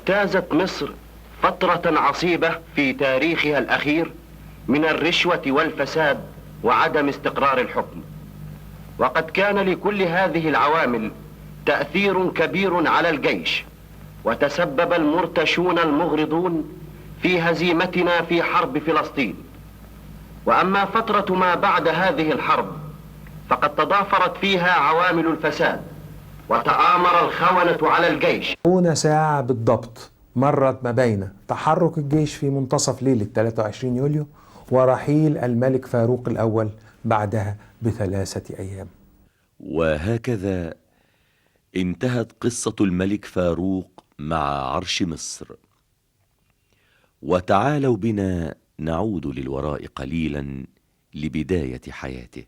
اجتازت مصر فترة عصيبة في تاريخها الأخير من الرشوة والفساد وعدم استقرار الحكم، وقد كان لكل هذه العوامل تأثير كبير على الجيش، وتسبب المرتشون المغرضون في هزيمتنا في حرب فلسطين. وأما فترة ما بعد هذه الحرب فقد تضافرت فيها عوامل الفساد وتآمر الخونة على الجيش. 1 ساعة بالضبط مرت ما بين تحرك الجيش في منتصف ليلة 23 يوليو ورحيل الملك فاروق الأول بعدها ب3 أيام. وهكذا انتهت قصة الملك فاروق مع عرش مصر. وتعالوا بنا نعود للوراء قليلا لبداية حياته.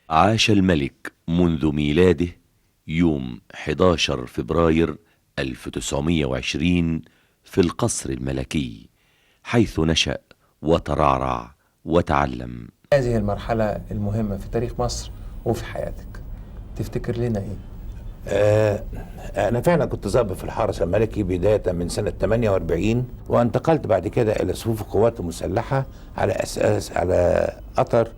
عاش الملك منذ ميلاده يوم 11 فبراير 1920 في القصر الملكي، حيث نشأ وترعرع وتعلم. هذه المرحلة المهمة في تاريخ مصر وفي حياتك تفتكر لنا ايه؟ أنا فعلا كنت ضابط في الحرس الملكي بداية من سنة 48، وانتقلت بعد كده إلى صفوف القوات المسلحة على أثر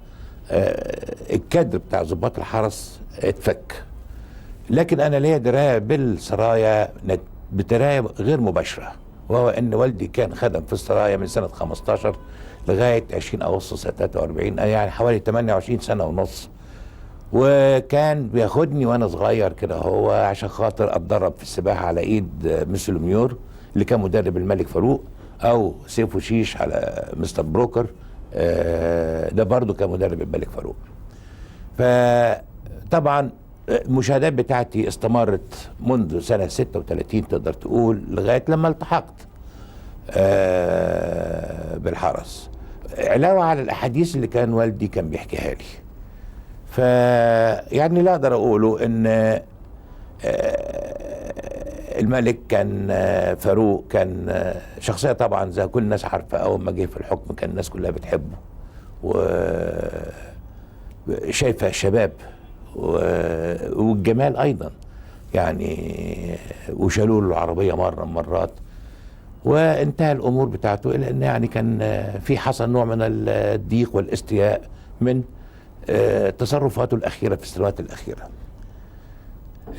الكادر بتاع ضباط الحرس اتفك. لكن أنا ليا دراية بالسرايا بدراية غير مباشرة، وهو أن والدي كان خدم في السرايا من سنة 15 لغاية 20 أغسطس 43، يعني حوالي 28 سنة ونص. وكان بياخدني وانا صغير كده هو عشان خاطر اتدرب في السباحه على ايد مستر ميور اللي كان مدرب الملك فاروق، او سيف وشيش على مستر بروكر، ده برضو كان مدرب الملك فاروق. فطبعا المشاهدات بتاعتي استمرت منذ سنه 36 تقدر تقول لغايه لما التحقت بالحرس، علاوه على الاحاديث اللي كان والدي كان بيحكيها لي. يعني لا اقدر اقوله ان الملك كان فاروق كان شخصيه طبعا زي كل الناس عارفه. اول ما جه في الحكم كان الناس كلها بتحبه وشايفه الشباب والجمال ايضا يعني، وشالوا له العربيه مره من مرات، وانتهى الامور بتاعته الى ان يعني كان في حصل نوع من الضيق والاستياء من تصرفاته الأخيرة في السنوات الأخيرة.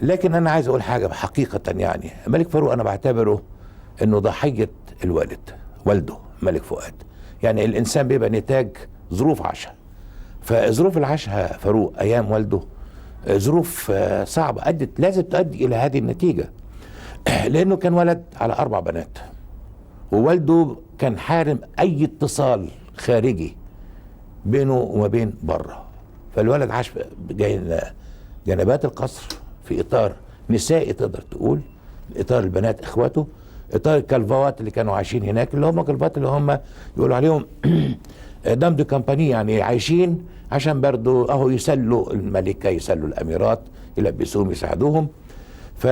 لكن أنا عايز أقول حاجة حقيقة، يعني الملك فاروق أنا بعتبره أنه ضحية والده الملك فؤاد. يعني الإنسان بيبقى نتاج ظروف عاشها، فظروف اللي عاشها فاروق أيام والده ظروف صعبة لازم تؤدي إلى هذه النتيجة. لأنه كان ولد على 4 بنات، ووالده كان حارم أي اتصال خارجي بينه وما بين بره. فالولد عاش جنبات القصر في اطار نسائي تقدر تقول، اطار البنات اخواته، اطار الكلفوات اللي كانوا عايشين هناك، اللي هم كلفوات اللي هم يقولوا عليهم دام دو كامباني، يعني عايشين عشان برضو اهو يسلوا الملكه، يسلوا الاميرات، يلبسوهم، يساعدوهم. ف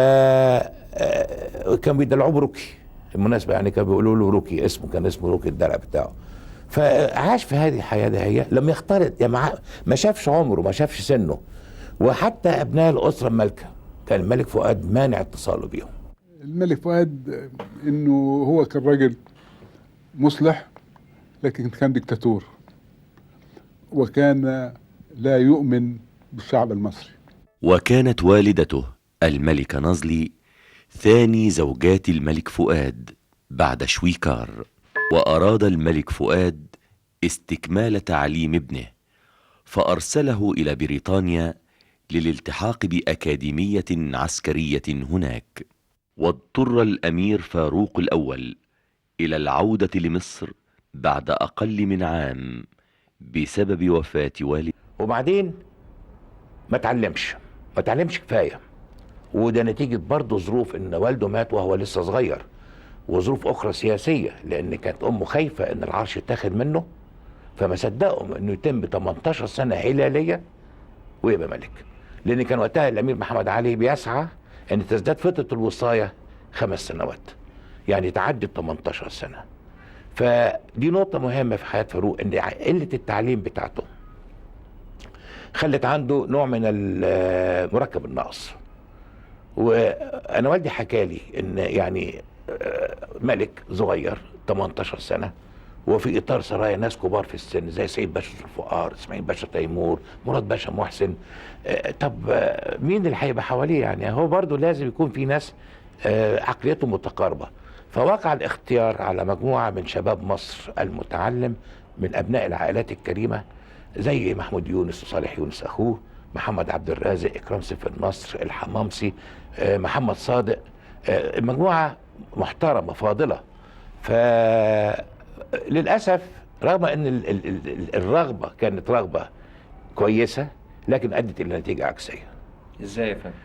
كان بيدلعوه بروكي بالمناسبه، يعني كانوا بيقولوا له روكي، كان اسمه روكي الدلع بتاعه. فعاش في هذه الحياة هي لم يختلط، يعني ما شافش عمره، ما شافش سنه. وحتى أبناء الأسرة المالكة كان الملك فؤاد مانع اتصاله بيهم. الملك فؤاد إنه هو كان راجل مصلح، لكن كان دكتاتور، وكان لا يؤمن بالشعب المصري. وكانت والدته الملكة نظلي ثاني زوجات الملك فؤاد بعد شويكار. وأراد الملك فؤاد استكمال تعليم ابنه، فأرسله إلى بريطانيا للالتحاق بأكاديمية عسكرية هناك. واضطر الأمير فاروق الأول إلى العودة لمصر بعد أقل من عام بسبب وفاة والده. وبعدين ما تعلمش كفاية، وده نتيجة برضه ظروف ان والده مات وهو لسه صغير، وظروف اخرى سياسيه، لان كانت امه خايفه ان العرش يتاخد منه، فما صدقوا انه يتم 18 سنه هلاليه ويبقى ملك. لان كان وقتها الامير محمد علي بيسعى ان تزداد فتره الوصايه 5 سنوات، يعني تعدي 18 سنه. فدي نقطه مهمه في حياه فاروق، ان قله التعليم بتاعته خلت عنده نوع من مركب النقص. وانا والدي حكى لي ان يعني ملك صغير 18 سنة، وفي إطار سرايا ناس كبار في السن زي سيد باشا الفقار، إسماعيل باشا تيمور، مراد باشا محسن. طب مين اللي هيبقى حواليه؟ يعني هو برضو لازم يكون في ناس عقليتهم متقاربة. فوقع الاختيار على مجموعة من شباب مصر المتعلم من أبناء العائلات الكريمة زي محمود يونس وصالح يونس أخوه، محمد عبد الرازق، إكرام سيف النصر، الحمامسي، محمد صادق، مجموعة محترمة فاضلة. فللأسف رغم أن الرغبة كانت رغبة كويسة، لكن أدت إلى نتيجة عكسية. ازاي يا فندم؟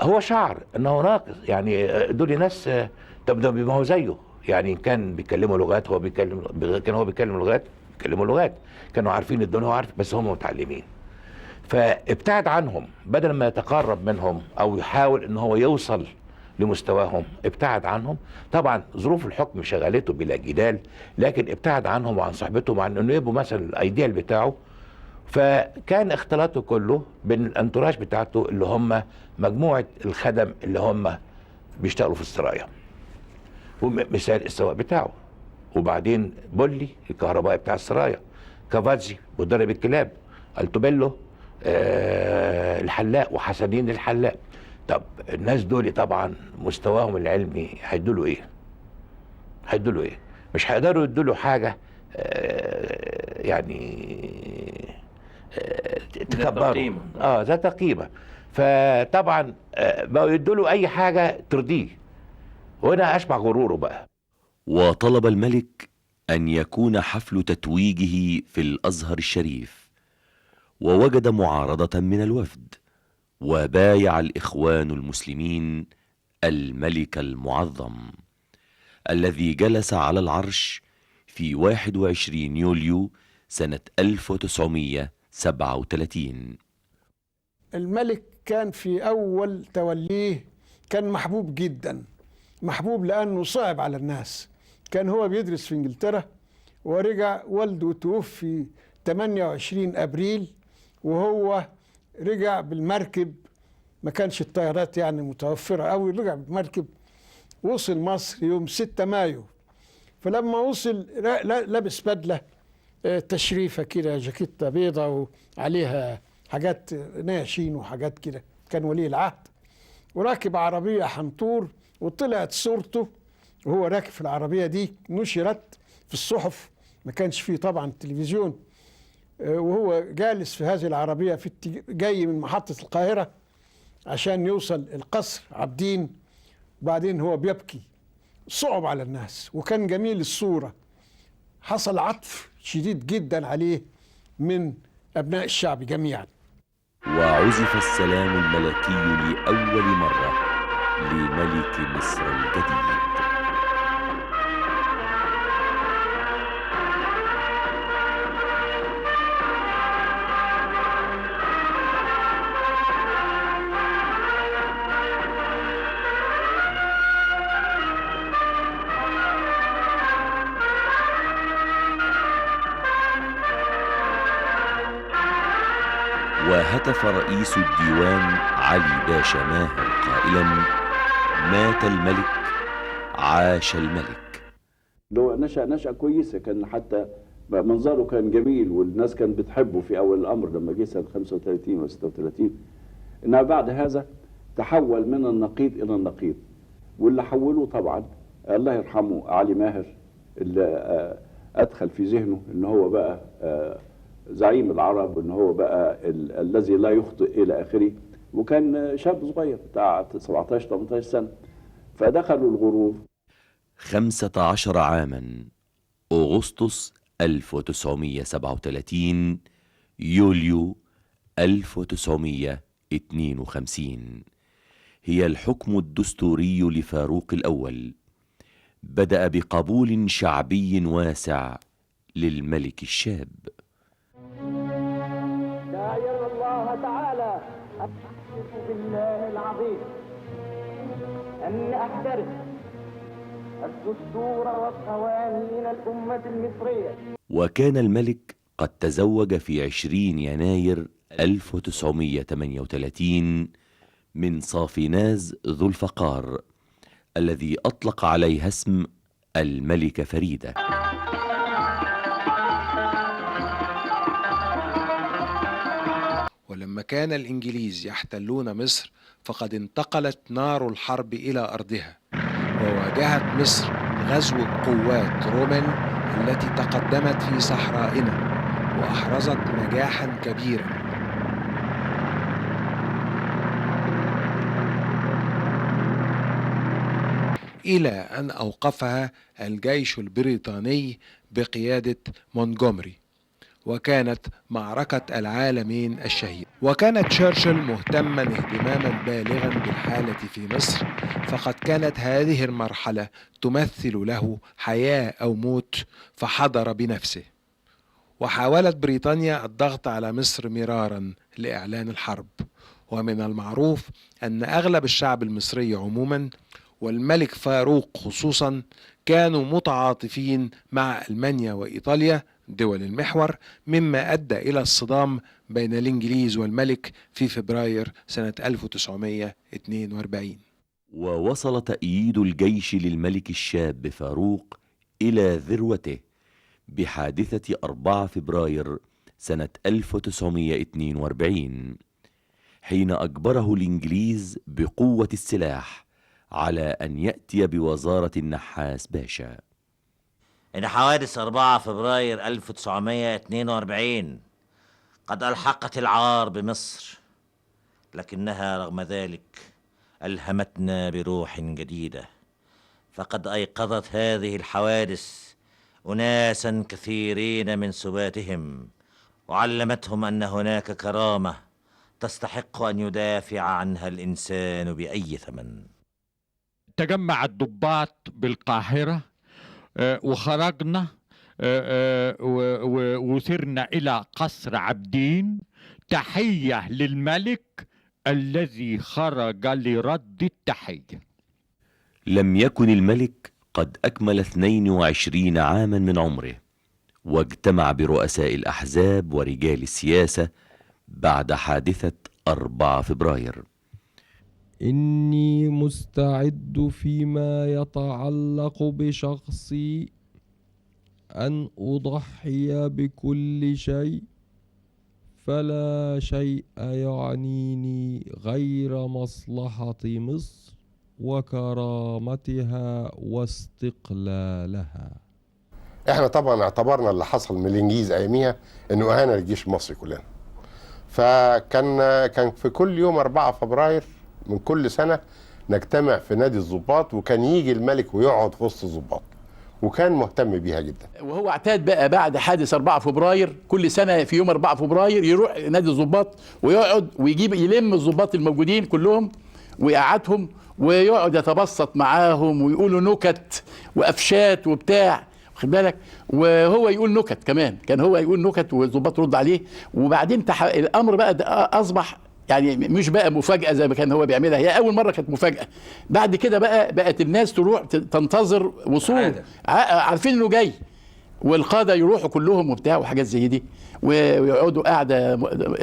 هو شعر أنه ناقص، يعني دول ناس طب ده ما هو زيه، يعني كان بيتكلموا لغات، هو بيتكلم لغات، بيتكلموا لغات، كانوا عارفين الدنيا، هو عارف، بس هم متعلمين. فابتعد عنهم بدل ما يتقرب منهم او يحاول ان هو يوصل لمستواهم، ابتعد عنهم. طبعا ظروف الحكم شغلته بلا جدال، لكن ابتعد عنهم وعن صحبتهم، عن انه يبقوا مثلا الايديال بتاعه. فكان اختلاطه كله بين الانتراج بتاعته اللي هم مجموعة الخدم اللي هم بيشتغلوا في السرايا، ومثال السواق بتاعه، وبعدين بولي الكهربائي بتاع السرايا، كافازي مدرب الكلاب، التوبيلو الحلاق، وحسنين الحلاق. طب الناس دول طبعا مستواهم العلمي هيدوا ايه؟ مش هيقدروا يدوا له حاجه يعني تكبروا ذات قيمه. فطبعا بقوا يدوا له اي حاجه ترضيه، وهنا اشبع غروره بقى. وطلب الملك أن يكون حفل تتويجه في الأزهر الشريف، ووجد معارضة من الوفد، وبايع الإخوان المسلمين الملك المعظم الذي جلس على العرش في 21 يوليو سنة 1937. الملك كان في أول توليه كان محبوب جدا، محبوب لأنه صعب على الناس. كان هو بيدرس في إنجلترا، ورجع والده توفي 28 أبريل، وهو رجع بالمركب، ما كانش الطيارات يعني متوفرة أوي، رجع بالمركب، وصل مصر يوم 6 مايو. فلما وصل لابس بدلة تشريفة كده، جاكيتة بيضة وعليها حاجات ناشين وحاجات كده، كان ولي العهد، وراكب عربية حنطور، وطلعت صورته وهو راكب في العربية دي، نشرت في الصحف، ما كانش فيه طبعا تلفزيون، وهو جالس في هذه العربية جاي من محطة القاهرة عشان يوصل القصر عابدين، وبعدين هو بيبكي، صعب على الناس، وكان جميل الصورة. حصل عطف شديد جدا عليه من أبناء الشعب جميعا. وعزف السلام الملكي لأول مرة لملك مصر الجديد. وهتف رئيس الديوان علي باشا ماهر قائلا: مات الملك، عاش الملك. هو نشأة كويسة، كان حتى منظره كان جميل، والناس كانت بتحبه في أول الأمر لما جه سنة 35 و 36. إنما بعد هذا تحول من النقيض إلى النقيض، واللي حوله طبعا الله يرحمه علي ماهر، اللي أدخل في ذهنه إن هو بقى زعيم العرب، وإن هو بقى الذي لا يخطئ إلى آخره. وكان شاب صغير بتاع 17-18 سنة، فدخلوا الغرور. 15 عاما، أغسطس 1937، يوليو 1952، هي الحكم الدستوري لفاروق الأول. بدأ بقبول شعبي واسع للملك الشاب. داعيا الله تعالى أحلف بالله العظيم أن أحترم الدستور والقوانين الأمة المصرية. وكان الملك قد تزوج في 20 يناير 1938 من صافناز ذو الفقار الذي أطلق عليها اسم الملكة فريدة. ولما كان الإنجليز يحتلون مصر فقد انتقلت نار الحرب إلى أرضها، وواجهت مصر غزو قوات رومان التي تقدمت في صحرائنا وأحرزت نجاحا كبيرا. إلى أن أوقفها الجيش البريطاني بقيادة مونتجومري، وكانت معركة العالمين الشهيرة. وكان تشرشل مهتما اهتماما بالغا بالحالة في مصر، فقد كانت هذه المرحلة تمثل له حياة أو موت، فحضر بنفسه. وحاولت بريطانيا الضغط على مصر مرارا لإعلان الحرب، ومن المعروف أن أغلب الشعب المصري عموما والملك فاروق خصوصا كانوا متعاطفين مع ألمانيا وإيطاليا دول المحور، مما أدى إلى الصدام بين الإنجليز والملك في فبراير سنة 1942. ووصل تأييد الجيش للملك الشاب فاروق إلى ذروته بحادثة 4 فبراير سنة 1942، حين أجبره الإنجليز بقوة السلاح على أن يأتي بوزارة النحاس باشا. إن حوادث 4 فبراير 1942 قد ألحقت العار بمصر، لكنها رغم ذلك ألهمتنا بروح جديدة، فقد أيقظت هذه الحوادث أناسا كثيرين من سباتهم، وعلمتهم أن هناك كرامة تستحق أن يدافع عنها الإنسان بأي ثمن. تجمع الضباط بالقاهرة وخرجنا وسرنا إلى قصر عابدين تحية للملك الذي خرج لرد التحية. لم يكن الملك قد أكمل 22 عاما من عمره، واجتمع برؤساء الأحزاب ورجال السياسة بعد حادثة 4 فبراير. إني مستعد فيما يتعلق بشخصي أن أضحي بكل شيء، فلا شيء يعنيني غير مصلحة مصر وكرامتها واستقلالها. احنا طبعا اعتبرنا اللي حصل من الانجليز اياميها انه اهانه للجيش المصري كلنا. فكان في كل يوم 4 فبراير من كل سنه نجتمع في نادي الضباط، وكان يجي الملك ويقعد في وسط الضباط، وكان مهتم بيها جدا. وهو اعتاد بقى بعد حادث 4 فبراير كل سنه في يوم 4 فبراير يروح نادي الضباط ويقعد ويجيب يلم الضباط الموجودين كلهم ويقعدهم ويقعد يتبسط معاهم ويقولوا نكت وافشات وبتاع، واخد بالك، وهو يقول نكت كمان، كان هو يقول نكت والضباط يرد عليه. وبعدين الامر بقى اصبح يعني مش بقى مفاجأة زي ما كان هو بيعملها، هي أول مرة كانت مفاجأة، بعد كده بقت الناس تروح تنتظر وصول، عارفين إنه جاي، والقادة يروحوا كلهم وبتاع وحاجات زي دي، ويقعدوا قاعدة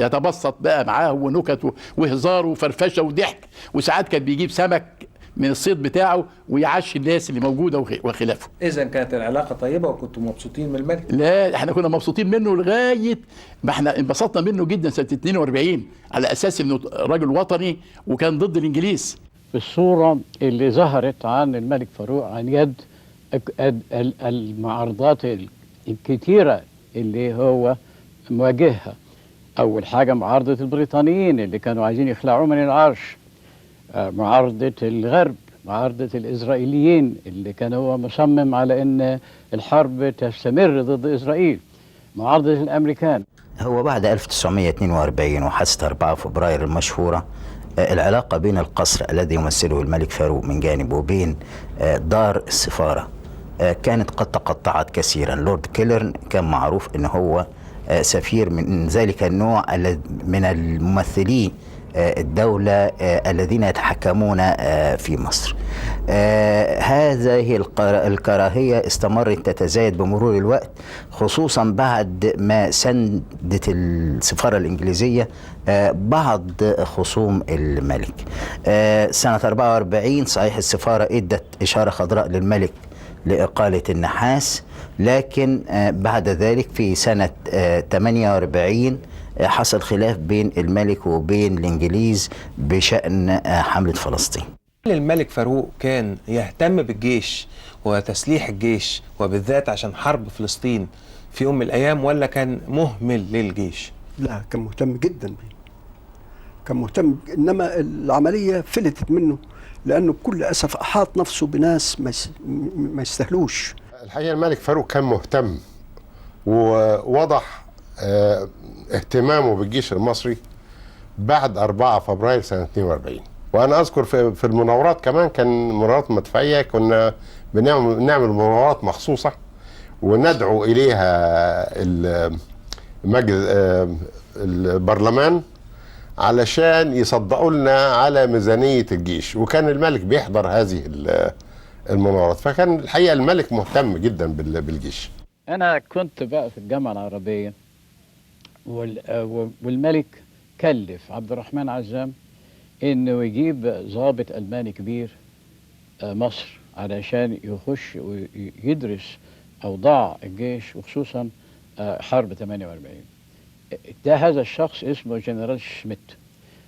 يتبسط بقى معاه ونكت وهزار وفرفشة وضحك، وساعات كان بيجيب سمك من الصيد بتاعه ويعشي الناس اللي موجوده وخلافه. اذا كانت العلاقه طيبه وكنتوا مبسوطين من الملك؟ لا، احنا كنا مبسوطين منه لغايه ما احنا انبسطنا منه جدا سنه 42 على اساس انه راجل وطني وكان ضد الانجليز. الصوره اللي ظهرت عن الملك فاروق عن يد المعارضات الكثيره اللي هو مواجهها، اول حاجه معارضه البريطانيين اللي كانوا عايزين يخلعوه من العرش، معارضة الغرب، معارضة الإسرائيليين اللي كان هو مصمم على أن الحرب تستمر ضد إسرائيل، معارضة الأمريكان. هو بعد 1942 وحادثة 4 فبراير المشهورة، العلاقة بين القصر الذي يمثله الملك فاروق من جانب وبين دار السفارة كانت قد تقطعت كثيرا. لورد كيلرن كان معروف أنه هو سفير من ذلك النوع من الممثلين الدولة الذين يتحكمون في مصر. هذه الكراهية استمرت تتزايد بمرور الوقت، خصوصا بعد ما سندت السفارة الإنجليزية بعض خصوم الملك. سنة 44 صحيح السفارة ادت إشارة خضراء للملك لإقالة النحاس، لكن بعد ذلك في سنة 48 حصل خلاف بين الملك وبين الإنجليز بشأن حملة فلسطين. الملك فاروق كان يهتم بالجيش وتسليح الجيش وبالذات عشان حرب فلسطين في يوم من الأيام، ولا كان مهمل للجيش؟ لا، كان مهتم جدا بيه، كان مهتم، إنما العملية فلتت منه لأنه بكل أسف أحاط نفسه بناس ما يستاهلوش. الحقيقة الملك فاروق كان مهتم ووضح اهتمامه بالجيش المصري بعد 4 فبراير سنة 42. وأنا أذكر في المناورات كمان، كان مناورات مدفعية كنا بنعمل مناورات مخصوصة وندعو إليها البرلمان علشان يصدقوا لنا على ميزانية الجيش، وكان الملك بيحضر هذه المناورات. فكان الحقيقة الملك مهتم جدا بالجيش. أنا كنت بقى في الجامعة العربية والملك كلف عبد الرحمن عزام إنه يجيب ضابط ألماني كبير مصر علشان يخش ويدرس أوضاع الجيش وخصوصا حرب 48. ده هذا الشخص اسمه جنرال شميت،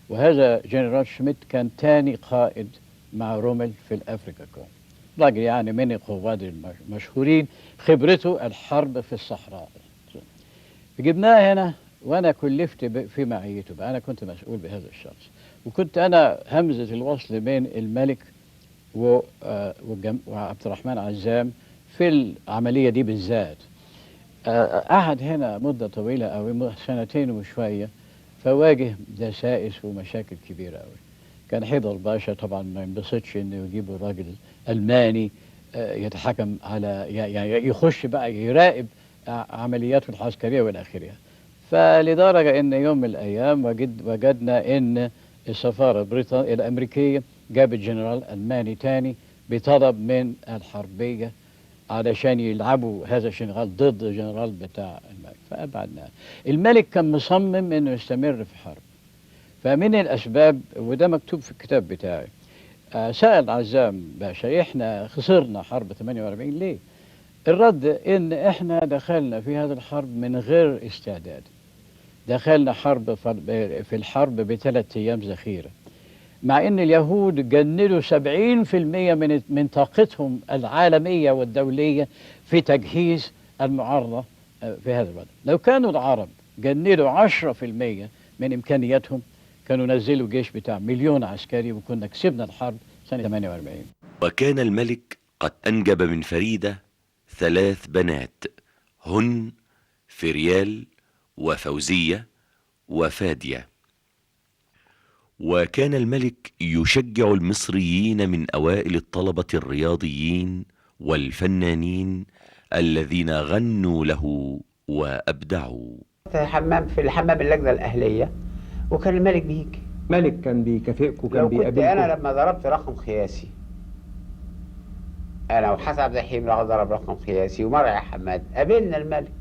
وهذا جنرال شميت كان تاني قائد مع رومل في الأفريكا كون، راجل يعني من القواد المشهورين، خبرته الحرب في الصحراء. جبناه هنا وأنا كلفت في معيته بقى، أنا كنت مسؤول بهذا الشخص، وكنت أنا همزة الوصل بين الملك وعبد الرحمن عزام في العملية دي بالذات. قعد هنا مدة طويلة أوي، 2 وشوية، فواجه دسائس ومشاكل كبيرة أوي. كان حيدر باشا طبعا ما ينبسطش إنه يجيبوا راجل ألماني يتحكم على، يعني يخش بقى يراقب عملياته العسكرية والآخرية. فلدرجة إن يوم من الأيام وجدنا إن السفارة الأمريكية جابت جنرال ألماني تاني بطلب من الحربية علشان يلعبوا هذا الجنرال ضد الجنرال بتاع الملك، فأبعدناه. الملك كان مصمم إنه يستمر في حرب، فمن الأسباب، وده مكتوب في الكتاب بتاعي، سأل عزام باشا إحنا خسرنا حرب 48 ليه؟ الرد إن إحنا دخلنا في هذا الحرب من غير استعداد، دخلنا حرب في الحرب ب3 أيام ذخيرة، مع ان اليهود جندوا 70% من طاقتهم العالمية والدولية في تجهيز المعارضة في هذا الوقت. لو كانوا العرب جندوا 10% من امكانياتهم كانوا نزلوا جيش بتاع 1,000,000 عسكري وكنا كسبنا الحرب سنة 48. وكان الملك قد أنجب من فريدة 3 بنات، هن فريال وفوزية وفادية. وكان الملك يشجع المصريين من أوائل الطلبة الرياضيين والفنانين الذين غنوا له وأبدعوا. في الحمام اللجنة الأهلية، وكان الملك بيجي. ملك كان بيكافئكم، كان بيقابلكم؟ أنا لما ضربت رقم قياسي، أنا وحسن عبد الرحيم ضرب رقم قياسي ومرعي حماد، قابلنا الملك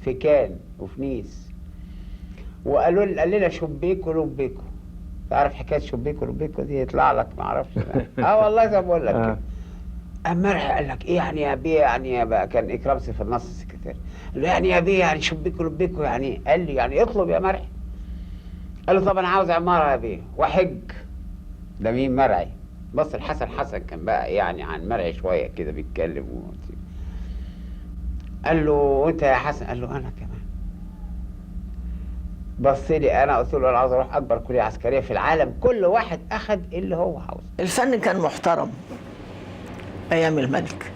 في كان وفي نيس، قال لنا شبيكوا لبيكوا. تعرف حكايه شبيكوا لبيكوا دي؟ يطلع لك ما اعرفش. والله زي ما بقول لك كده. اما مرعي قال لك ايه يعني يا بيه؟ يعني يا بقى كان اكرام سيف النص السكرتير، قال له يعني يا بيه يعني شبيكوا لبيكوا يعني؟ قال لي يعني اطلب يا مرعي. قال له طب انا عاوز عماره يا بيه وحج. ده مين؟ مرعي. بص الحسن حسن كان بقى يعني عن مرعي شويه كده بيتكلم قال له وانت يا حسن؟ قال له انا كمان. بص لي انا قلت له انا عاوز اروح اكبر كليه عسكريه في العالم. كل واحد اخذ اللي هو عاوزه. الفن كان محترم ايام الملك،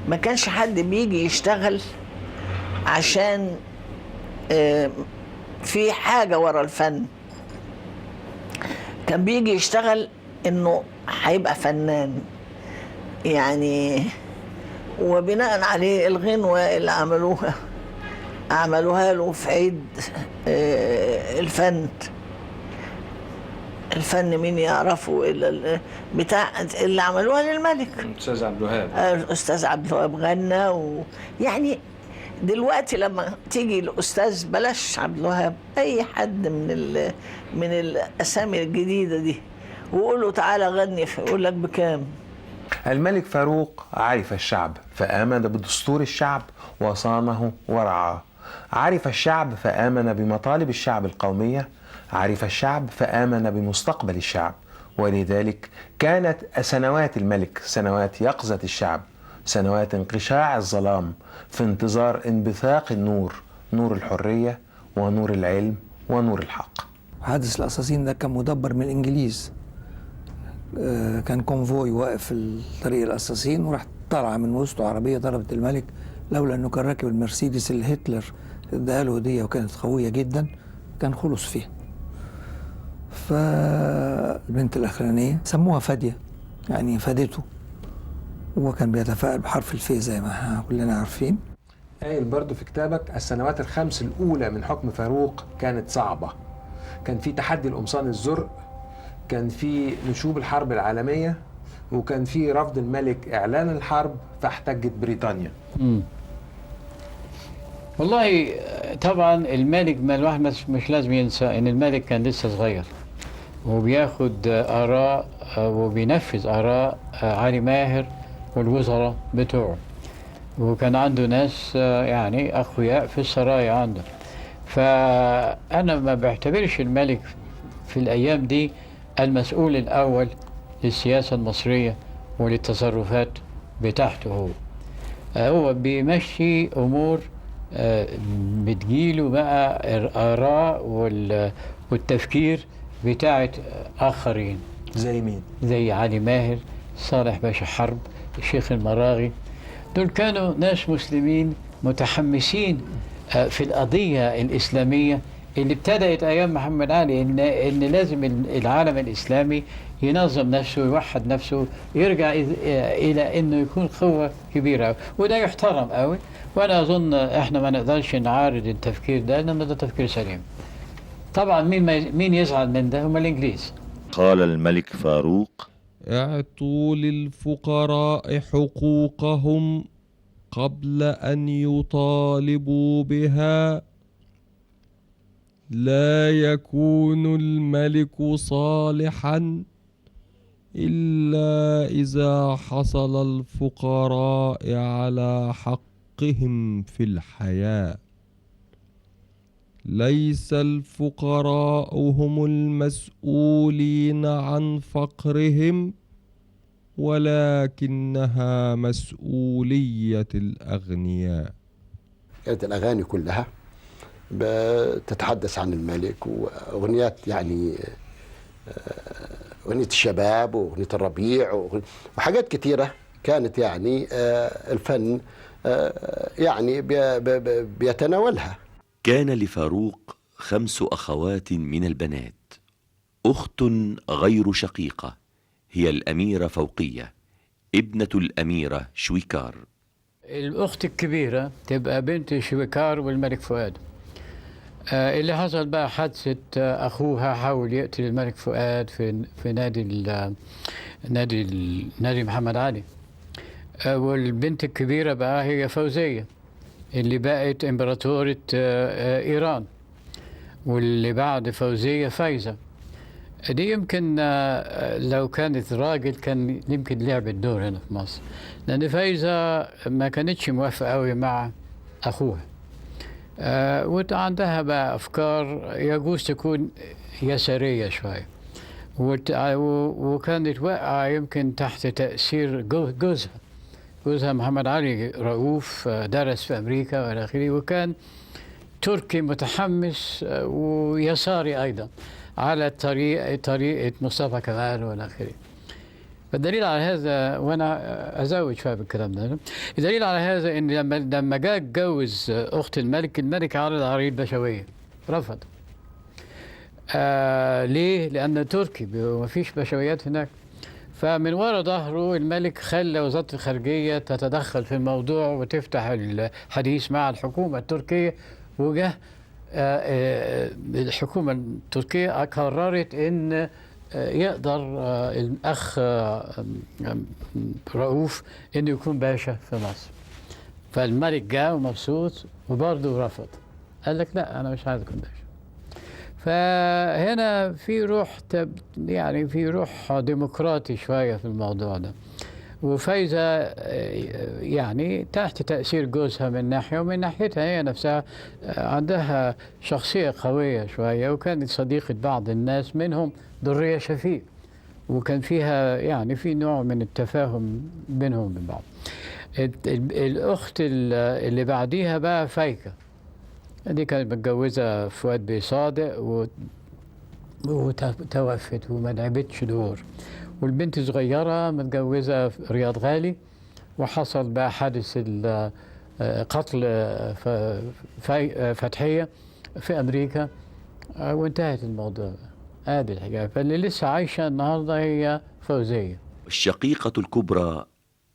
ما كانش حد بيجي يشتغل عشان في حاجه ورا الفن، كان بيجي يشتغل انه هيبقى فنان يعني. وبناء عليه الغنوه اللي عملوها له في عيد الفن الفن مين يعرفه إلا بتاع اللي عملوها للملك. أستاذ عبد الوهاب. الأستاذ عبد الوهاب غنى يعني دلوقتي لما تيجي الأستاذ بلاش عبد الوهاب، أي حد من الأسامي الجديدة دي وقول له تعالى غني يقول لك بكام. الملك فاروق عرف الشعب فآمن بدستور الشعب وصانه ورعاه. عرف الشعب فآمن بمطالب الشعب القومية. عرف الشعب فآمن بمستقبل الشعب. ولذلك كانت سنوات الملك سنوات يقظة الشعب، سنوات انقشاع الظلام في انتظار انبثاق النور، نور الحرية ونور العلم ونور الحق. حادث القصاصين ده كان مدبر من الإنجليز. كان كونفوي واقف في طريق القصاصين وراح طالعه من وسطه عربيه ضربت الملك، لولا انه كان راكب المرسيدس اللي هتلر اداها له هديه وكانت قويه جدا كان خلص فيها. فالبنت الاخرانيه سموها فاديه، يعني فادته، وهو كان بيتفائل بحرف الف زي ما احنا كلنا عارفين. قايل برضه في كتابك السنوات الخمس الاولى من حكم فاروق كانت صعبه. كان في تحدي القمصان الزرق، كان في نشوب الحرب العالمية، وكان في رفض الملك إعلان الحرب فاحتجت بريطانيا. والله طبعا الملك، ما الواحد مش لازم ينسى ان الملك كان لسه صغير وبياخد آراء وبينفذ آراء علي ماهر والوزراء بتوعه، وكان عنده ناس يعني أخوياء في السرايا عنده. فأنا ما بعتبرش الملك في الأيام دي المسؤول الأول للسياسة المصرية وللتصرفات بتاعته. هو بيمشي أمور بتجيله بقى الآراء والتفكير بتاعت آخرين. زي مين؟ زي علي ماهر، صالح باشا حرب، الشيخ المراغي. دول كانوا ناس مسلمين متحمسين في القضية الإسلامية اللي ابتدأت أيام محمد علي، إن لازم العالم الإسلامي ينظم نفسه، يوحد نفسه، يرجع إلى إنه يكون قوة كبيرة، وده يحترم قوي. وأنا أظن إحنا ما نقدرش نعارض التفكير ده، لأن ده تفكير سليم. طبعا مين يزعل من ده؟ هم الإنجليز. قال الملك فاروق: اعطوا للفقراء حقوقهم قبل أن يطالبوا بها. لا يكون الملك صالحا إلا إذا حصل الفقراء على حقهم في الحياة. ليس الفقراء هم المسؤولين عن فقرهم، ولكنها مسؤولية الأغنياء. كانت الأغاني كلها بتتحدث عن الملك، وأغنيات يعني أغنية الشباب وأغنية الربيع وحاجات كتيرة كانت يعني الفن يعني بيتناولها. كان لفاروق 5 أخوات من البنات. أخت غير شقيقة هي الأميرة فوقية ابنة الأميرة شويكار. الأخت الكبيرة تبقى بنت شويكار والملك فؤاد. اللي حصل بقى حادثة أخوها حاول يقتل الملك فؤاد في نادي محمد علي. والبنت الكبيرة بقى هي فوزية اللي بقت إمبراطورة إيران، واللي بعد فوزية فايزة. دي يمكن لو كانت راجل كان يمكن لعبت دور هنا في مصر، لأن فايزة ما كانتش موافقة قوي مع أخوها. وعندها بقى أفكار يجوز تكون يسارية شوية، وكانت واقعة يمكن تحت تأثير جوزها محمد علي رؤوف، درس في أمريكا وإلى آخره، وكان تركي متحمس ويساري أيضا على طريقة مصطفى كمال وإلى آخره. فالدليل على هذا، وأنا أزود شوية بالكلام ده، الدليل على هذا إن لما جاء اتجوز أخت الملك عرض عليه البشوية، رفض. ليه؟ لأنه تركي وما فيش بشويات هناك. فمن وراء ظهره الملك خلى وزارة الخارجية تتدخل في الموضوع وتفتح الحديث مع الحكومة التركية، وجه الحكومة التركية قررت إن يقدر الأخ رؤوف إنه يكون باشا في مصر. فالملك جاء ومبسوط وبرضه رفض، قال لك لا أنا مش عايز أكون باشا. فهنا في روح يعني في روح ديمقراطي شوية في الموضوع ده. وفايزة يعني تحت تأثير جوزها من ناحية، ومن ناحيتها هي نفسها عندها شخصية قوية شوية، وكانت صديقة بعض الناس منهم درية شفيق، وكان فيها يعني في نوع من التفاهم بينهم وبين بعض. الأخت اللي بعديها بقى فايكة، دي كانت متجوزة فؤاد بيه صادق وتوفت وما لعبتش دور. والبنت صغيرة متجوزة رياض غالي، وحصل بقى حادث قتل فتحية في أمريكا، وانتهت الموضوع. هذه الحكاية. فاللي لسه عايشة النهاردة هي فوزية. الشقيقة الكبرى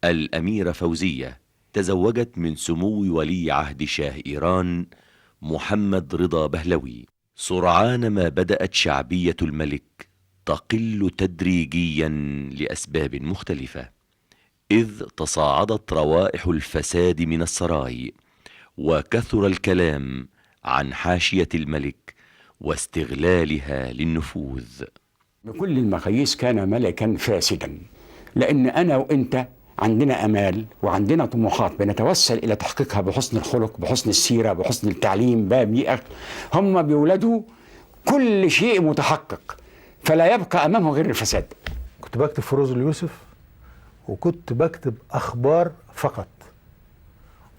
الأميرة فوزية تزوجت من سمو ولي عهد شاه إيران محمد رضا بهلوي سرعان ما بدأت شعبية الملك تقل تدريجيا لأسباب مختلفة، إذ تصاعدت روائح الفساد من السراي، وكثر الكلام عن حاشية الملك واستغلالها للنفوذ. بكل المقاييس كان ملكا فاسدا، لأن أنا وإنت عندنا أمال وعندنا طموحات بنتوسل إلى تحقيقها بحسن الخلق، بحسن السيرة، بحسن التعليم، ببيئة. هم بيولدوا كل شيء متحقق، فلا يبقى أمامه غير الفساد. كنت بكتب في روز اليوسف، وكنت بكتب أخبار فقط،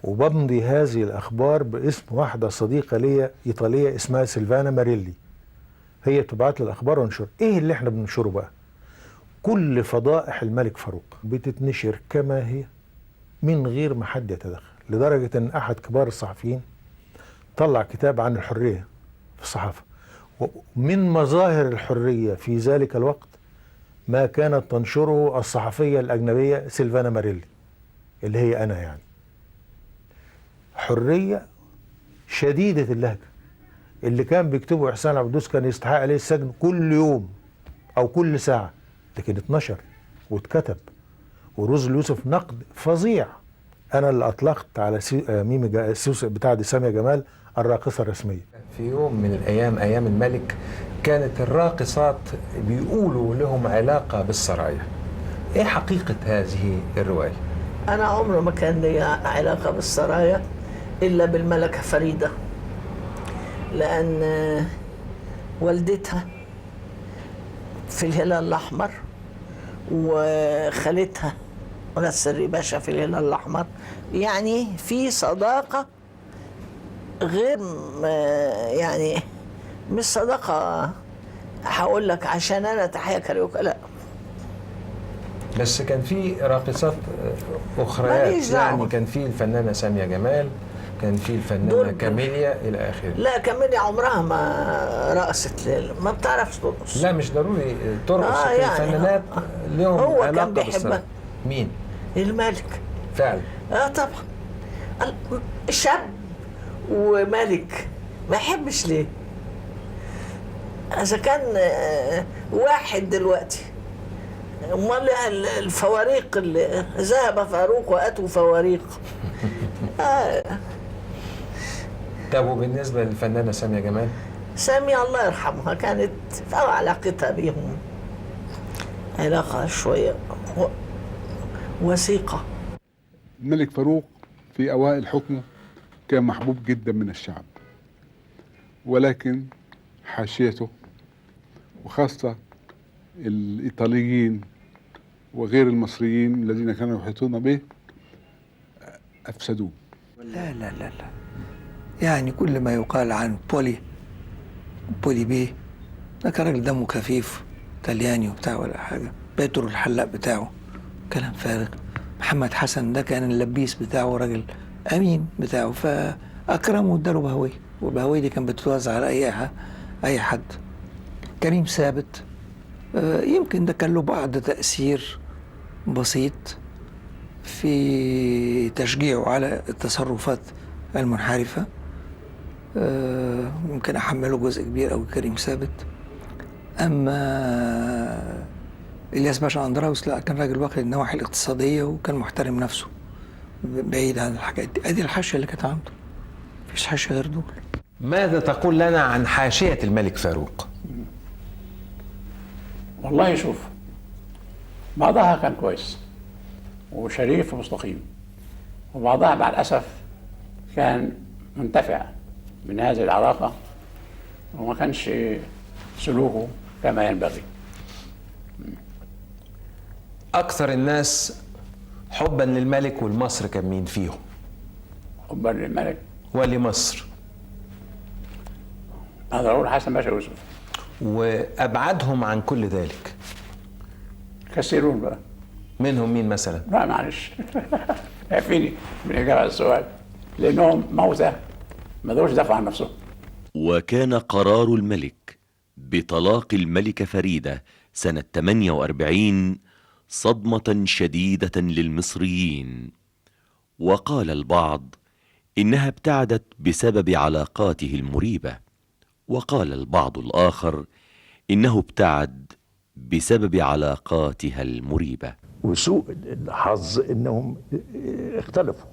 وبمضي هذه الأخبار باسم واحدة صديقة ليا إيطالية اسمها سيلفانا ماريلي. هي بتبعت لي الأخبار وانشر. إيه اللي احنا بننشره بقى؟ كل فضائح الملك فاروق بتتنشر كما هي من غير ما حد يتدخل، لدرجة أن أحد كبار الصحفيين طلع كتاب عن الحرية في الصحافة. ومن مظاهر الحرية في ذلك الوقت ما كانت تنشره الصحفية الأجنبية سيلفانا ماريلي، اللي هي أنا يعني. حرية شديدة اللهجة. اللي كان بيكتبه إحسان عبد القدوس كان يستحق عليه السجن كل يوم أو كل ساعة، لكن اتنشر واتكتب. وروز اليوسف نقد فظيع. أنا اللي أطلقت على ميمي السوس بتاع دي سامية جمال الراقصة الرسمية. في يوم من الأيام، أيام الملك، كانت الراقصات بيقولوا لهم علاقة بالسرايا. إيه حقيقة هذه الرواية؟ أنا عمره ما كان لي علاقة بالسرايا إلا بالملكة فريدة، لأن والدتها في الهلال الأحمر، وخالتها منسري باشا في الهلال الأحمر. يعني في صداقة غير يعني مش صداقة هقول لك عشان أنا تحية كاريوكا، لا. بس كان في راقصات أخريات، يعني كان في الفنانة سامية جمال، كان في الفنانة كاميليا إلى آخره. لا كاميليا عمرها ما رقصت، ما بتعرفش ترقص. لا مش ضروري ترقص. يعني الفنانات لهم هو علاقة كان بيحبها. مين؟ الملك. فعلا. طبعا. شاب وملك ما يحبش ليه؟ إذا كان واحد دلوقتي، امال الفواريق اللي ذهب فاروق واتوا فواريق. طب وبالنسبة للفنانة سامية جمال؟ سامية الله يرحمها كانت علاقتها بيهم علاقة شوية وثيقة. الملك فاروق في أوائل حكمه كان محبوب جدا من الشعب، ولكن حاشيته وخاصة الإيطاليين وغير المصريين الذين كانوا يحيطون به أفسدوه. لا لا لا لا، يعني كل ما يقال عن بولي بيه ده كان راجل دمه خفيف طلياني وبتاع ولا حاجة. بيتر الحلاق بتاعه كلام فارغ. محمد حسن ده كان اللبيس بتاعه راجل أمين بتاعه، فأكرمه واداله بهوية، والبهوية دي كانت بتتوزع على أي حد. كريم ثابت يمكن ده كان له بعض تأثير بسيط في تشجيعه على التصرفات المنحرفة. ممكن أحمله جزء كبير أوي كريم ثابت. أما الياس باشا اندراوس لا، كان راجل واخد النواحي الاقتصاديه وكان محترم نفسه بعيد عن الحاجات دي. ادي الحاشيه اللي كانت عنده، مفيش حاشيه غير دول. ماذا تقول لنا عن حاشيه الملك فاروق؟ والله شوف، بعضها كان كويس وشريف ومستقيم، وبعضها مع الاسف كان منتفع من هذه العلاقه وما كانش سلوكه كما ينبغي. اكثر الناس حبا للملك ولمصر كان مين فيهم؟ حبا للملك ولمصر اقدر اقول حسن باشا يوسف. وابعدهم عن كل ذلك كثيرون بقى. منهم مين مثلا؟ لا معلش يكفيني من الاجابه على السؤال، لانهم موتى ما قدروش يدافعوا عن نفسهم. وكان قرار الملك بطلاق الملكة فريدة سنة 48 صدمة شديدة للمصريين، وقال البعض إنها ابتعدت بسبب علاقاته المريبة، وقال البعض الآخر إنه ابتعد بسبب علاقاتها المريبة. وسوء الحظ إنهم اختلفوا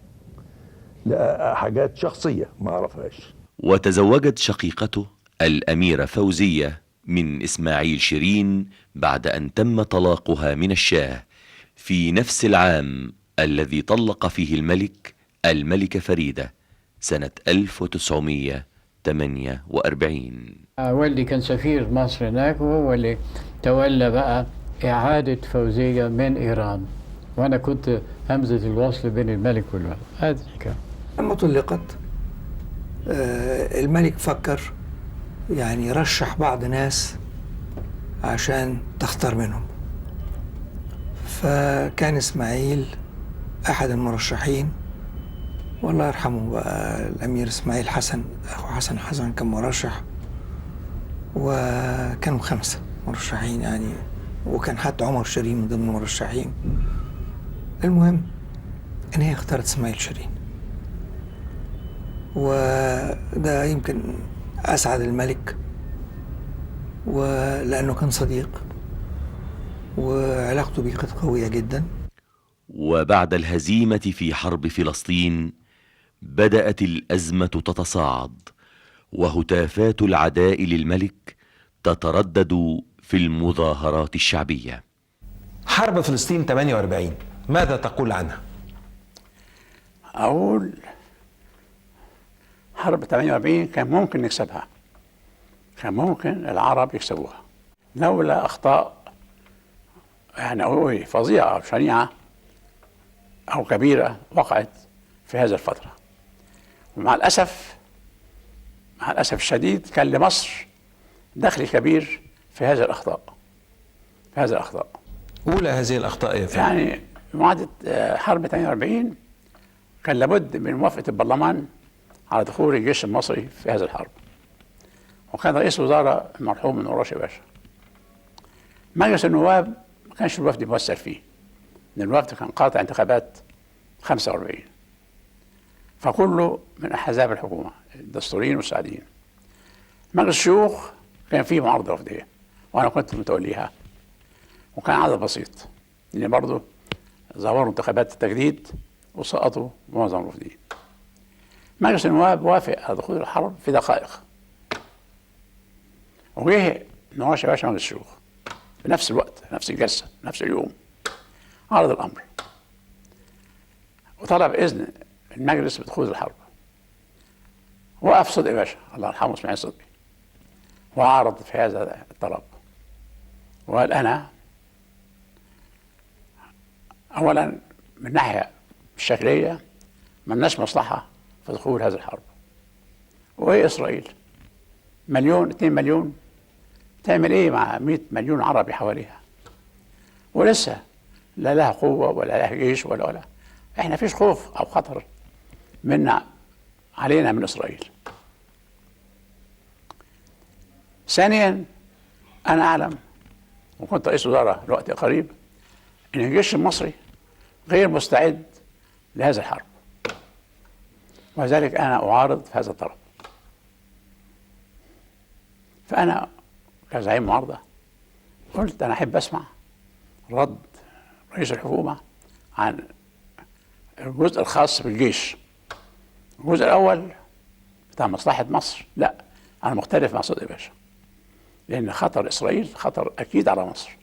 لحاجات شخصية ما عرفهاش. وتزوجت شقيقته الأميرة فوزية من إسماعيل شيرين بعد أن تم طلاقها من الشاه في نفس العام الذي طلق فيه الملك الملكة فريدة سنة 1948. والدي كان سفير مصر هناك، وهو اللي تولى بقى إعادة فوزية من إيران، وأنا كنت همزة الوصل بين الملك والوالد. هذه الحكاية. لما طلقت الملك فكر يعني يرشح بعض ناس عشان تختار منهم، فكان إسماعيل أحد المرشحين، والله يرحمه بقى الأمير إسماعيل حسن أخو حسن كان مرشح، وكانوا 5 مرشحين يعني، وكان حتى عمر شيرين من ضمن المرشحين. المهم إن هي اختارت إسماعيل شيرين، وده يمكن أسعد الملك، ولأنه كان صديق وعلاقته بيه كانت قوية جدا. وبعد الهزيمة في حرب فلسطين بدأت الأزمة تتصاعد، وهتافات العداء للملك تتردد في المظاهرات الشعبية. حرب فلسطين 48 ماذا تقول عنها؟ أقول حرب 48 كان ممكن نكسبها، كان ممكن العرب يكسبوها لولا أخطاء يعني أقول فظيعة أو شنيعة أو كبيرة وقعت في هذه الفترة. ومع الأسف الشديد كان لمصر دخل كبير في هذه الأخطاء. أولى هذه الأخطاء يا فندم؟ يعني معاهدة حرب 48 كان لابد من موافقة البرلمان على دخول الجيش المصري في هذه الحرب، وكان رئيس وزراء المرحوم نوراش باشا. مجلس النواب ما كانش الوفد ممثل فيه، لأن الوفد كان قاطع انتخابات 45، فكله من أحزاب الحكومة الدستوريين والسعديين. مجلس الشيوخ كان فيه معارضة وفدية وأنا كنت متوليها، وكان عدد بسيط لأن برضه ظهروا انتخابات التجديد وسقطوا معظم الوفديين. مجلس النواب وافق على دخول الحرب في دقائق، وجه نواش باشا مجلس الشيوخ في نفس الوقت، نفس الجلسة، نفس اليوم، عرض الأمر وطلب إذن المجلس بدخول الحرب. وقف صدقي باشا الله يرحمه اسماعيل صدقي وعارض في هذا الطلب، وقال أنا أولا من ناحية الشكلية ملناش مصلحة في دخول هذه الحرب، وإيه إسرائيل 1 2 مليون تعمل إيه مع 100 مليون عربي حواليها، ولسه لا لها قوة ولا لها جيش ولا إحنا فيش خوف أو خطر منا علينا من إسرائيل. ثانيا أنا أعلم وكنت رئيس وزراء لوقت قريب إن الجيش المصري غير مستعد لهذه الحرب، وذلك أنا أعارض في هذا الطلب. فأنا كزعيم معارضة قلت أنا أحب أسمع رد رئيس الحكومة عن الجزء الخاص بالجيش. الجزء الأول بتاع مصلحة مصر، لا أنا مختلف مع صدقي باشا، لأن خطر إسرائيل خطر أكيد على مصر،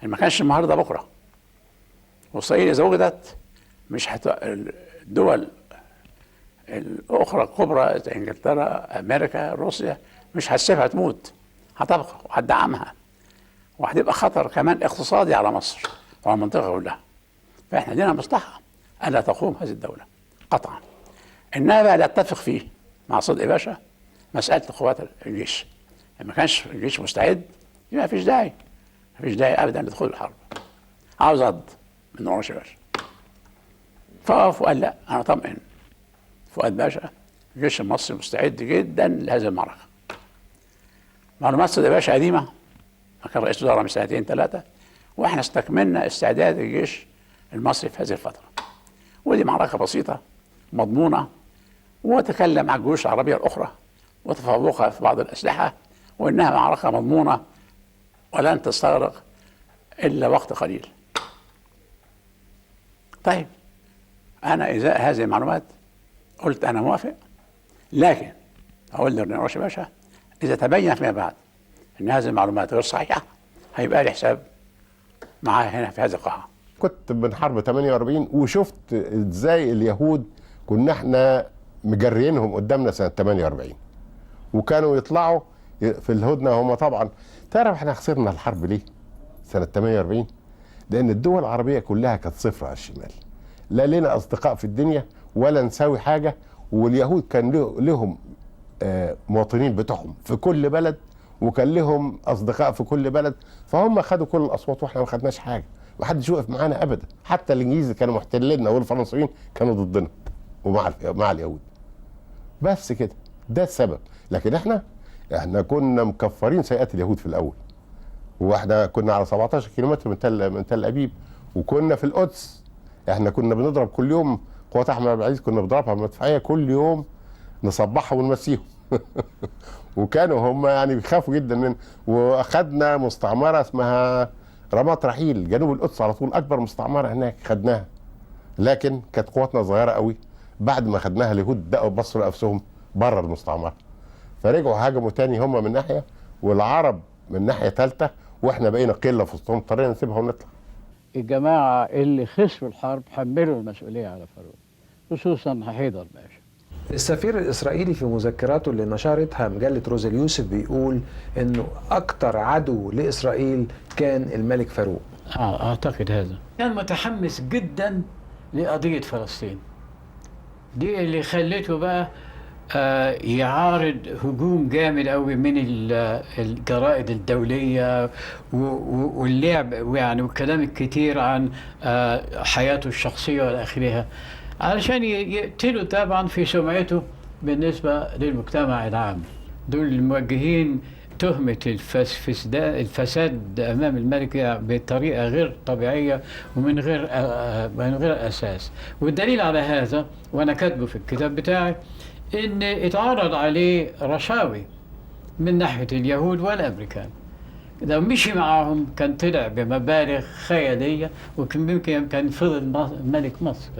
ما كانش النهارده بكرة. وإسرائيل إذا وجدت مش الدول الأخرى الكبرى زي إنجلترا أمريكا روسيا مش هتسيبها تموت، هتبقى وهتدعمها، وهتبقى خطر كمان اقتصادي على مصر وعلى المنطقة كلها. فإحنا لنا مصلحة ألا تقوم هذه الدولة قطعا. إنما بقى اللي أتفق فيه مع صدقي باشا مسألة قوات الجيش. ما كانش الجيش مستعد يبقى مفيش داعي، مفيش داعي أبدا لدخول الحرب. عاوز رد من نور باشا. فوقف وقال لا أنا طمئن فؤاد باشا الجيش المصري مستعد جدا لهذه المعركة. معلومات صدقي باشا قديمة، ما كان رئيس وزراء من 2 3 واحنا استكملنا استعداد الجيش المصري في هذه الفترة. ودي معركة بسيطة مضمونة، وتكلم مع الجيوش العربية الأخرى وتفوقها في بعض الأسلحة، وإنها معركة مضمونة ولن تستغرق إلا وقت قليل. طيب أنا إزاء هذه المعلومات قلت أنا موافق، لكن أقول لرئيس باشا إذا تبين فيما بعد أن هذه المعلومات غير صحيحة هيبقى لي حساب معاه هنا في هذه القاعة. كنت من حرب 48 وشفت ازاي اليهود كنا احنا مجرينهم قدامنا سنة 48 وكانوا يطلعوا في الهدنة. هم طبعا تعرف احنا خسرنا الحرب ليه سنة 48؟ لأن الدول العربية كلها كانت صفر على الشمال، لا لنا أصدقاء في الدنيا ولا نساوي حاجة، واليهود كان لهم مواطنين بتوعهم في كل بلد وكان لهم أصدقاء في كل بلد، فهم خدوا كل الأصوات واحنا ما خدناش حاجة، محدش وقف معانا أبدا. حتى الإنجليز كانوا محتليننا والفرنسيين كانوا ضدنا ومع اليهود. بس كده ده السبب. لكن احنا كنا مكفرين سيئات اليهود في الأول، واحنا كنا على 17 كيلومتر من تل أبيب، وكنا في القدس احنا كنا بنضرب كل يوم قوات احمد عبد العزيز، كنا بنضربها بمدفعيه كل يوم نصبحها ونمسيهم وكانوا هم يعني بيخافوا جدا من. واخدنا مستعمره اسمها رمات رحيل جنوب القدس على طول، اكبر مستعمره هناك خدناها، لكن كانت قواتنا صغيره قوي. بعد ما خدناها اليهود دقوا بصوا نفسهم بره المستعمره، فرجعوا هاجموا تاني هم من ناحيه والعرب من ناحيه ثالثه، واحنا بقينا قله في وسطهم، اضطرينا نسيبها ونطلع. الجماعة اللي خسروا الحرب حملوا المسؤولية على فاروق، خصوصا حيدر باشا. السفير الإسرائيلي في مذكراته اللي نشرتها مجلة روز اليوسف بيقول إنه أكتر عدو لإسرائيل كان الملك فاروق. أعتقد هذا. كان متحمس جدا لقضية فلسطين، دي اللي خلته بقى يعارض هجوم جامد قوي من الجرائد الدولية واللعب يعني والكلام الكتير عن حياته الشخصية والى آخرها، علشان يقتلوا طبعا في سمعته بالنسبة للمجتمع العام. دول الموجهين تهمة الفساد أمام الملك بطريقة غير طبيعية ومن غير أساس. والدليل على هذا وأنا كاتبه في الكتاب بتاعي إن اتعرض عليه رشاوي من ناحية اليهود والأمريكان، لو مشي معاهم كان طلع بمبالغ خيالية وكان يمكن كان فضل ملك مصر.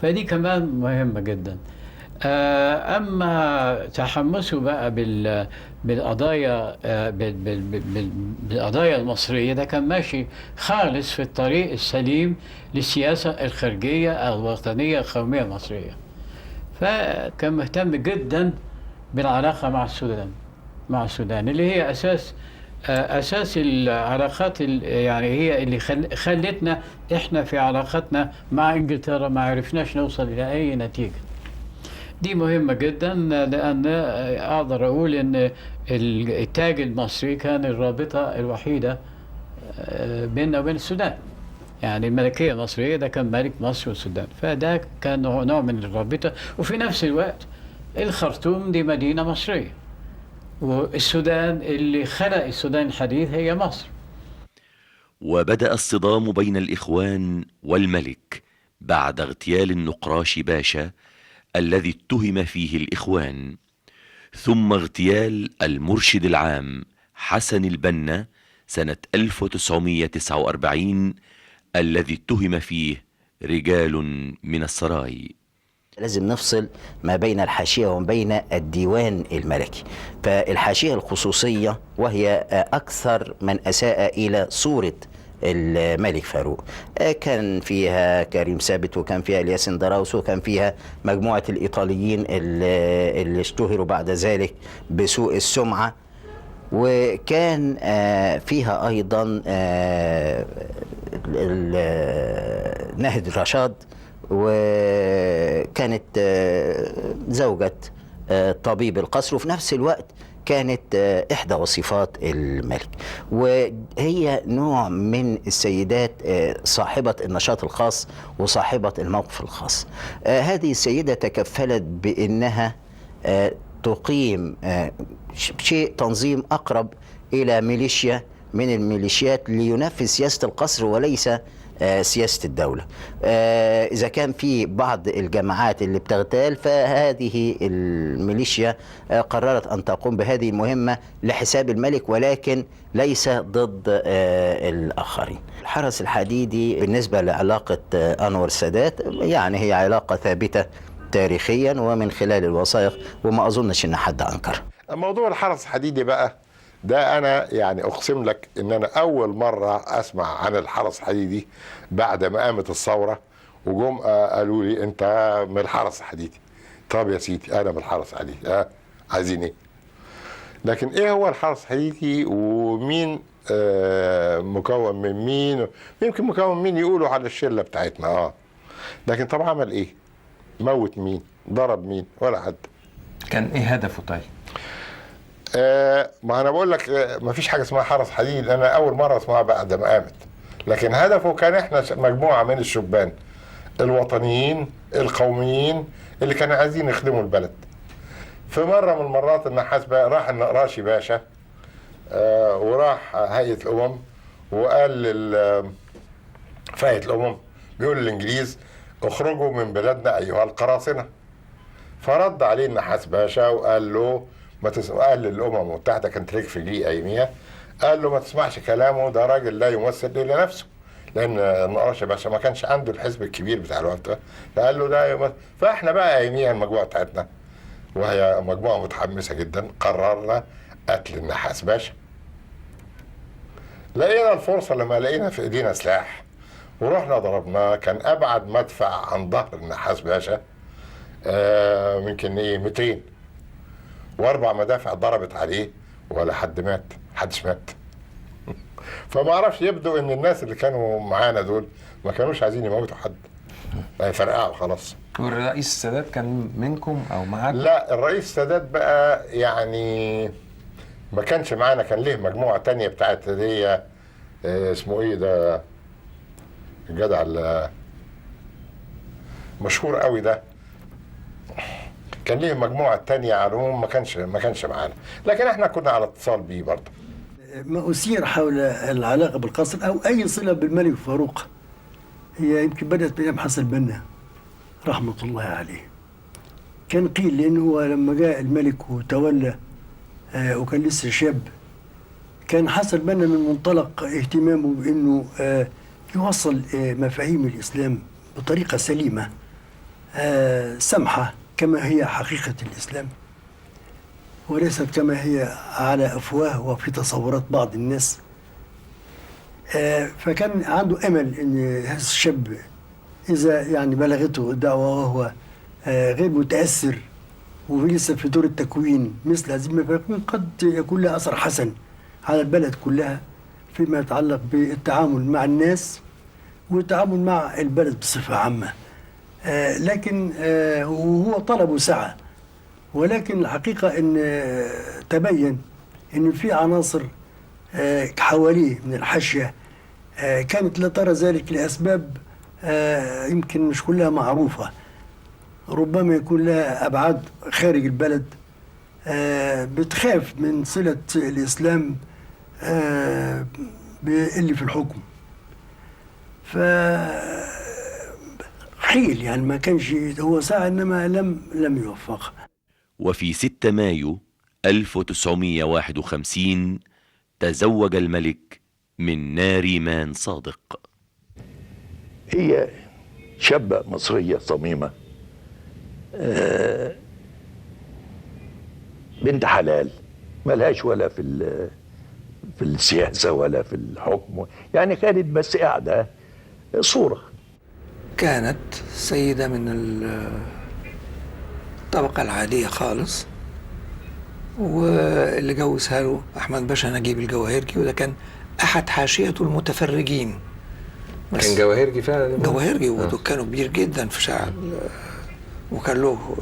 فدي كمان مهمة جدا. أما تحمسه بقى بالقضايا بالقضايا المصرية، ده كان ماشي خالص في الطريق السليم للسياسة الخارجية الوطنية القومية المصرية. فكان مهتم جدا بالعلاقة مع السودان اللي هي أساس العلاقات، يعني هي اللي خلتنا إحنا في علاقتنا مع إنجلترا ما عرفناش نوصل إلى أي نتيجة. دي مهمة جدا، لأن أقدر أقول إن التاج المصري كان الرابطة الوحيدة بيننا وبين السودان. يعني الملكية المصرية ده كان ملك مصر والسودان، فده كان نوع من الرابطة. وفي نفس الوقت الخرطوم دي مدينة مصرية، والسودان اللي خلق السودان الحديث هي مصر. وبدأ الصدام بين الإخوان والملك بعد اغتيال النقراش باشا الذي اتهم فيه الإخوان، ثم اغتيال المرشد العام حسن البنا سنة 1949 الذي اتهم فيه رجال من السراي. لازم نفصل ما بين الحاشية وما بين الديوان الملكي. فالحاشية الخصوصية وهي أكثر من أساء إلى صورة الملك فاروق، كان فيها كريم ثابت، وكان فيها الياس دراوس، وكان فيها مجموعة الإيطاليين اللي اشتهروا بعد ذلك بسوء السمعة، وكان فيها أيضا ناهد رشاد، وكانت زوجة طبيب القصر، وفي نفس الوقت كانت إحدى وصفات الملك، وهي نوع من السيدات صاحبة النشاط الخاص وصاحبة الموقف الخاص. هذه السيدة تكفلت بأنها تقيم شيء تنظيم أقرب إلى ميليشيا من الميليشيات لينفذ سياسة القصر وليس سياسة الدولة. إذا كان في بعض الجماعات اللي بتغتال، فهذه الميليشيا قررت أن تقوم بهذه المهمة لحساب الملك، ولكن ليس ضد الآخرين. الحرس الحديدي بالنسبة لعلاقة أنور السادات يعني هي علاقة ثابتة تاريخيا ومن خلال الوثائق، وما أظنش أن حد أنكر. موضوع الحرس الحديدي بقى ده أنا يعني أقسم لك إن أنا أول مرة أسمع عن الحرس الحديدي بعد ما قامت الثورة، وجم قالوا لي أنت من الحرس الحديدي. طب يا سيدي أنا من الحرس الحديدي، عايزين إيه؟ لكن إيه هو الحرس الحديدي ومين مكون من مين؟ يمكن مكون مين يقولوا على الشلة بتاعتنا لكن طب عمل إيه؟ موت مين؟ ضرب مين؟ ولا حد. كان إيه هدفه طيب؟ ما انا بقول لك ما فيش حاجه اسمها حرس حديد، انا اول مره اسمعها بعد ما قامت. لكن هدفه كان احنا مجموعه من الشبان الوطنيين القوميين اللي كانوا عايزين يخدموا البلد. في مره من المرات النحاس بقى راح النقراشي باشا وراح هيئه الامم وقال في هيئه الامم بيقول للانجليز اخرجوا من بلادنا ايها القراصنه. فرد عليه النحاس باشا وقال له قال للامم المتحده، كانت ليك في جي اياميها، قال له ما تسمعش كلامه، ده راجل لا يمثل الا نفسه، لان النقراشي باشا ما كانش عنده الحزب الكبير بتاع الوقت ده، فقال له ده يمثل. فاحنا بقى اياميها المجموعه بتاعتنا وهي مجموعه متحمسه جدا قررنا قتل النحاس باشا. لقينا الفرصه لما لقينا في ايدينا سلاح ورحنا ضربناه. كان ابعد مدفع عن ظهر النحاس باشا يمكن 200 و4 مدافع ضربت عليه ولا حد مات، حدش مات. فما اعرفش، يبدو ان الناس اللي كانوا معانا دول ما كانوش عايزين يموتوا حد، يفرقعوا خلاص. والرئيس السادات كان منكم او معاكم؟ لا، الرئيس السادات بقى يعني ما كانش معانا، كان ليه مجموعه تانية بتاعت هي اسمه ايه ده الجدع مشهور قوي ده، كان ليه مجموعة تانية على العموم ما كانش معانا، لكن احنا كنا على اتصال بيه برضه. ما أثير حول العلاقة بالقصر أو أي صلة بالملك فاروق هي يمكن بدأت بأيام حسن البنا رحمة الله عليه. كان قيل لأنه هو لما جاء الملك وتولى وكان لسه شاب، كان حسن البنا من منطلق اهتمامه بأنه يوصل مفاهيم الإسلام بطريقة سليمة سمحة كما هي حقيقة الإسلام، وليست كما هي على أفواه وفي تصورات بعض الناس. فكان عنده أمل أن هذا الشاب إذا يعني بلغته الدعوة وهو غير متأثر ولسه في دور التكوين مثل هذه المفاهيم، قد يكون لها أثر حسن على البلد كلها فيما يتعلق بالتعامل مع الناس والتعامل مع البلد بصفة عامة. لكن وهو طلب سعى، ولكن الحقيقة أن تبين أن في عناصر حواليه من الحاشية كانت لا ترى ذلك لأسباب يمكن مش كلها معروفة، ربما يكون لها أبعاد خارج البلد، بتخاف من صلة الإسلام باللي في الحكم. حيل يعني ما كانش هو سعى إنما لم يوفق. وفي 6 مايو 1951 تزوج الملك من ناريمان صادق. هي شابة مصرية صميمة، بنت حلال، ملهاش ولا في السياسة ولا في الحكم، يعني كانت بس قاعدة صورة. كانت سيدة من الطبقة العادية خالص، واللي جوزها له أحمد باشا نجيب الجواهرجي، وده كان أحد حاشيته المتفرجين. كان جواهرجي فعلا؟ جواهرجي ودكانه كبير جدا في شارع، وكان له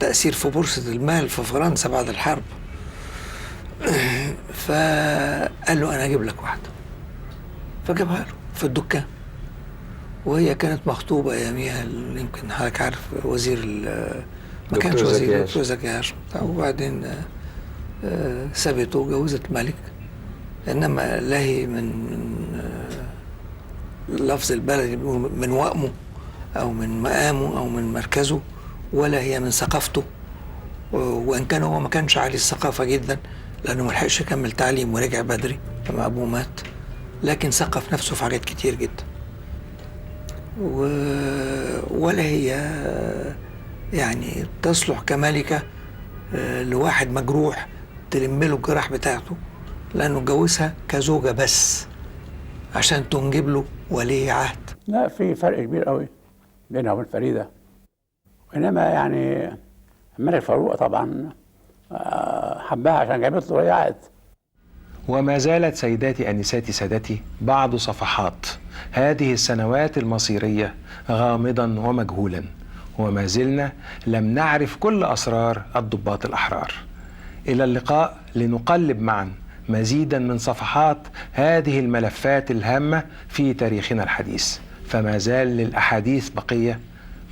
تأثير في بورصة المال في فرنسا بعد الحرب. فقال له أنا أجيب لك واحدة، فجابها له في الدكان، وهي كانت مخطوبة أياميها، يمكن حضرتك عارف وزير ما كانش وزير، دكتور زكي هاشم، وبعدين سابته وجوزت الملك. إنما لا هي من لفظ البلد من وقمه أو من مقامه أو من مركزه، ولا هي من ثقافته، وإن كان هو ما كانش عالي الثقافة جدا لأنه ما لحقش يكمل تعليم ورجع بدري لما أبوه مات، لكن ثقف نفسه في حاجات كتير جدا. ولا هي يعني تصلح كملكة لواحد مجروح تلم له الجراح بتاعته، لأنه اتجوزها كزوجة بس عشان تنجب له ولي عهد. لا، في فرق كبير قوي بينها وبين فريدة. إنما يعني الملك فاروق طبعا حبها عشان جابت له ولي عهد. وما زالت سيداتي أنساتي سادتي بعض صفحات هذه السنوات المصيرية غامضا ومجهولا، وما زلنا لم نعرف كل أسرار الضباط الأحرار. إلى اللقاء لنقلب معا مزيدا من صفحات هذه الملفات الهامة في تاريخنا الحديث، فما زال للأحاديث بقية.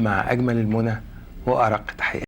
مع أجمل المنى وأرق تحياتي.